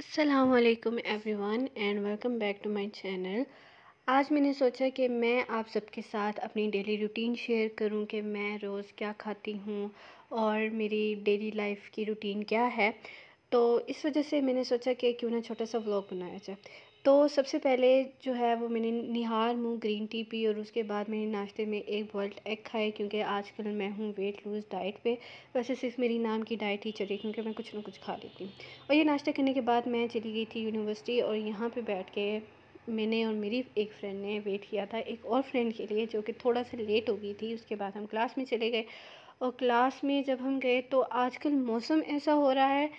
अस्सलामुअलैकुम everyone and welcome back to my channel. आज मैंने सोचा कि मैं आप सबके साथ अपनी डेली रूटीन शेयर करूं कि मैं रोज़ क्या खाती हूं और मेरी डेली लाइफ की रूटीन क्या है। तो इस वजह से मैंने सोचा कि क्यों ना छोटा सा व्लॉग बनाया जाए। तो सबसे पहले जो है वो मैंने निहार मुँह ग्रीन टी पी और उसके बाद मैंने नाश्ते में एक बॉइल्ड एग खाए, क्योंकि आजकल मैं हूँ वेट लूज़ डाइट पे। वैसे सिर्फ मेरी नाम की डाइट ही चली, क्योंकि मैं कुछ ना कुछ खा लेती हूँ। और ये नाश्ता करने के बाद मैं चली गई थी यूनिवर्सिटी, और यहाँ पे बैठ के मैंने और मेरी एक फ्रेंड ने वेट किया था एक और फ्रेंड के लिए, जो कि थोड़ा सा लेट हो गई थी। उसके बाद हम क्लास में चले गए, और क्लास में जब हम गए तो आजकल मौसम ऐसा हो रहा है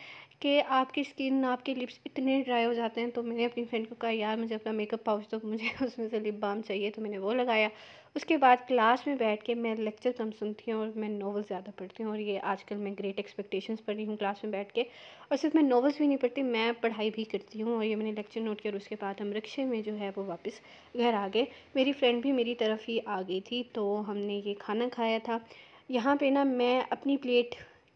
कि आपकी स्किन, आपके लिप्स इतने ड्राई हो जाते हैं। तो मैंने अपनी फ्रेंड को कहा, यार मुझे अपना मेकअप पाउच तो मुझे उसमें से लिप बाम चाहिए, तो मैंने वो लगाया। उसके बाद क्लास में बैठ के मैं लेक्चर कम सुनती हूँ और मैं नॉवल ज़्यादा पढ़ती हूँ, और ये आजकल मैं ग्रेट एक्सपेक्टेशंस पढ़ रही हूँ क्लास में बैठ के। और सिर्फ मैं नॉवेल्स भी नहीं पढ़ती, मैं पढ़ाई भी करती हूँ। और ये मैंने लेक्चर नोट किया, और उसके बाद हम रिक्शे में जो है वो वापस घर आ गए। मेरी फ्रेंड भी मेरी तरफ ही आ गई थी, तो हमने ये खाना खाया था। यहाँ पे ना मैं अपनी प्लेट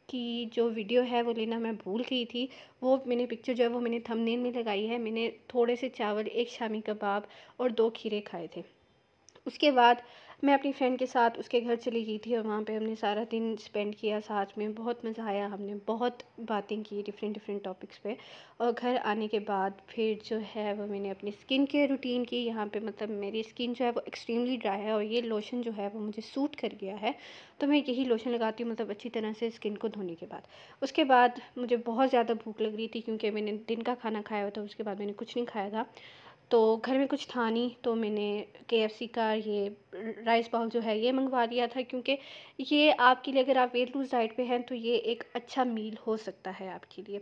की जो वीडियो है वो लेना मैं भूल गई थी। वो मैंने पिक्चर जो है वो मैंने थंबनेल में लगाई है। मैंने थोड़े से चावल, एक शामी कबाब और 2 खीरे खाए थे। उसके बाद मैं अपनी फ्रेंड के साथ उसके घर चली गई थी, और वहाँ पे हमने सारा दिन स्पेंड किया साथ में। बहुत मज़ा आया, हमने बहुत बातें की डिफरेंट डिफरेंट टॉपिक्स पे। और घर आने के बाद फिर जो है वो मैंने अपनी स्किन केयर रूटीन की। यहाँ पे मतलब मेरी स्किन जो है वो एक्सट्रीमली ड्राई है, और ये लोशन जो है वो मुझे सूट कर गया है। तो मैं यही लोशन लगाती हूँ, मतलब अच्छी तरह से स्किन को धोने के बाद। उसके बाद मुझे बहुत ज़्यादा भूख लग रही थी, क्योंकि मैंने दिन का खाना खाया हुआ था। उसके बाद मैंने कुछ नहीं खाया था, तो घर में कुछ था नहीं, तो मैंने केएफसी का ये राइस बाउल जो है ये मंगवा लिया था। क्योंकि ये आपके लिए, अगर आप वेट लूज़ डाइट पे हैं, तो ये एक अच्छा मील हो सकता है आपके लिए,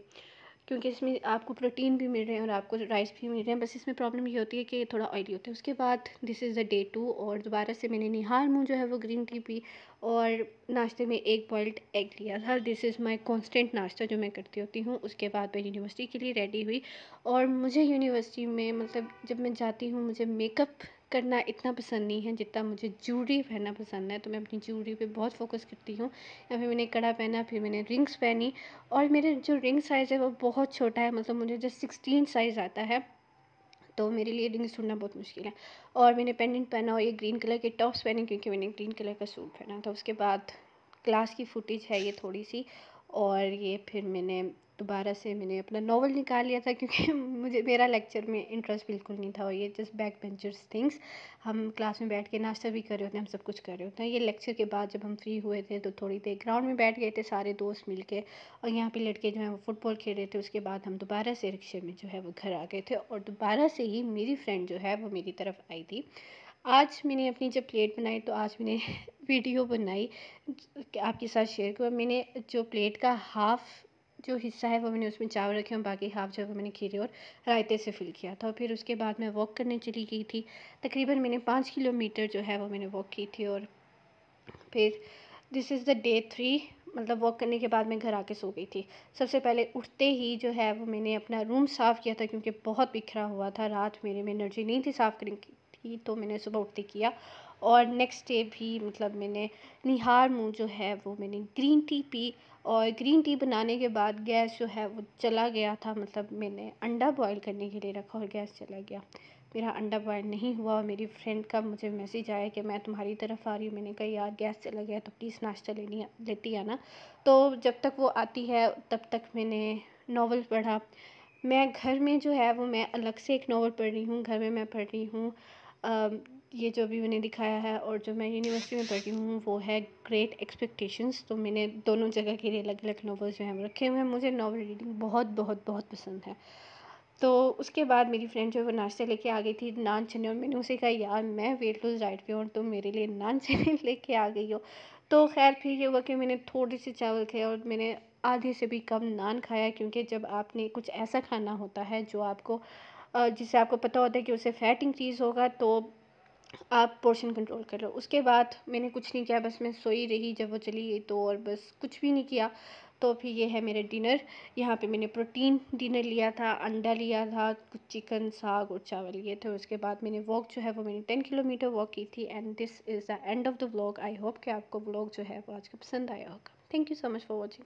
क्योंकि इसमें आपको प्रोटीन भी मिल रहे हैं और आपको राइस भी मिल रहे हैं। बस इसमें प्रॉब्लम ये होती है कि ये थोड़ा ऑयली होता है। उसके बाद दिस इज़ द डे 2, और दोबारा से मैंने निहार मुँह जो है वो ग्रीन टी पी, और नाश्ते में एक बॉइल्ड एग लिया था। दिस इज़ माय कांस्टेंट नाश्ता जो मैं करती होती हूँ। उसके बाद मैं यूनिवर्सिटी के लिए रेडी हुई, और मुझे यूनिवर्सिटी में मतलब जब मैं जाती हूँ, मुझे मेकअप करना इतना पसंद नहीं है जितना मुझे ज्वेलरी पहनना पसंद है। तो मैं अपनी ज्वेलरी पे बहुत फोकस करती हूँ। या फिर मैंने कड़ा पहना, फिर मैंने रिंग्स पहनी, और मेरे जो रिंग साइज़ है वो बहुत छोटा है, मतलब मुझे जस्ट 16 साइज़ आता है। तो मेरे लिए रिंग्स ढूंढना बहुत मुश्किल है। और मैंने पेंडेंट पहना, और ये ग्रीन कलर के टॉप्स पहने, क्योंकि मैंने ग्रीन कलर का सूट पहना था। उसके बाद क्लास की फुटेज है ये थोड़ी सी, और ये फिर मैंने दोबारा से मैंने अपना नॉवल निकाल लिया था, क्योंकि मुझे मेरा लेक्चर में इंटरेस्ट बिल्कुल नहीं था। और ये जस्ट बैक बेंचर्स थिंग्स, हम क्लास में बैठ के नाश्ता भी कर रहे होते हैं, हम सब कुछ कर रहे होते हैं। ये लेक्चर के बाद जब हम फ्री हुए थे, तो थोड़ी देर ग्राउंड में बैठ गए थे सारे दोस्त मिल के, और यहाँ पे लड़के जो हैं वो फुटबॉल खेल रहे थे। उसके बाद हम दोबारा से रिक्शे में जो है वो घर आ गए थे, और दोबारा से ही मेरी फ्रेंड जो है वो मेरी तरफ आई थी। आज मैंने अपनी जब प्लेट बनाई, तो आज मैंने वीडियो बनाई कि आपके साथ शेयर किया। मैंने जो प्लेट का हाफ़ जो हिस्सा है वो मैंने उसमें चावल रखे, और बाकी हाफ़ जो है वो मैंने खीरे और रायते से फिल किया था। और फिर उसके बाद मैं वॉक करने चली गई थी। तकरीबन मैंने 5 किलोमीटर जो है वो मैंने वॉक की थी। और फिर दिस इज़ द डे 3, मतलब वॉक करने के बाद मैं घर आके सो गई थी। सबसे पहले उठते ही जो है वो मैंने अपना रूम साफ़ किया था, क्योंकि बहुत बिखरा हुआ था। रात मेरे में एनर्जी नहीं थी साफ़ करने की, तो मैंने सुबह उठते किया। और नेक्स्ट डे भी मतलब मैंने निहार मुँह जो है वो मैंने ग्रीन टी पी। और ग्रीन टी बनाने के बाद गैस जो है वो चला गया था, मतलब मैंने अंडा बॉयल करने के लिए रखा और गैस चला गया। मेरा अंडा बॉयल नहीं हुआ, और मेरी फ्रेंड का मुझे मैसेज आया कि मैं तुम्हारी तरफ आ रही हूँ। मैंने कहा यार गैस चला गया, तो प्लीज़ नाश्ता लेती आना। तो जब तक वो आती है तब तक मैंने नॉवल पढ़ा। मैं घर में जो है वो मैं अलग से एक नॉवल पढ़ रही हूँ। घर में मैं पढ़ रही हूँ ये जो अभी मैंने दिखाया है, और जो मैं यूनिवर्सिटी में पढ़ रही हूँ वो है ग्रेट एक्सपेक्टेशंस। तो मैंने दोनों जगह के लिए अलग अलग नॉवल्स जो हैं वो रखे हुए हैं। मुझे नॉवल रीडिंग बहुत बहुत बहुत पसंद है। तो उसके बाद मेरी फ्रेंड जो है वो नाश्ते लेके आ गई थी, नान चने। और मैंने उसे कहा यार मैं वेट लॉस डाइट पे हूँ, और तुम मेरे लिए नान चने लेके आ गई हो। तो खैर फिर ये हुआ कि मैंने थोड़े से चावल खाए, और मैंने आधे से भी कम नान खाया। क्योंकि जब आपने कुछ ऐसा खाना होता है जो आपको जिससे आपको पता होता है कि उससे फ़ैट इंक्रीज़ होगा, तो आप पोर्शन कंट्रोल कर लो। उसके बाद मैंने कुछ नहीं किया, बस मैं सोई रही जब वो चली गई तो, और बस कुछ भी नहीं किया। तो फिर ये है मेरा डिनर। यहाँ पे मैंने प्रोटीन डिनर लिया था, अंडा लिया था, कुछ चिकन, साग और चावल लिए थे। उसके बाद मैंने वॉक जो है वो मैंने 10 किलोमीटर वॉक की थी। And this is the end of the vlog. I hope कि आपको व्लॉग जो है वो आज का पसंद आया होगा। Thank you so much for watching.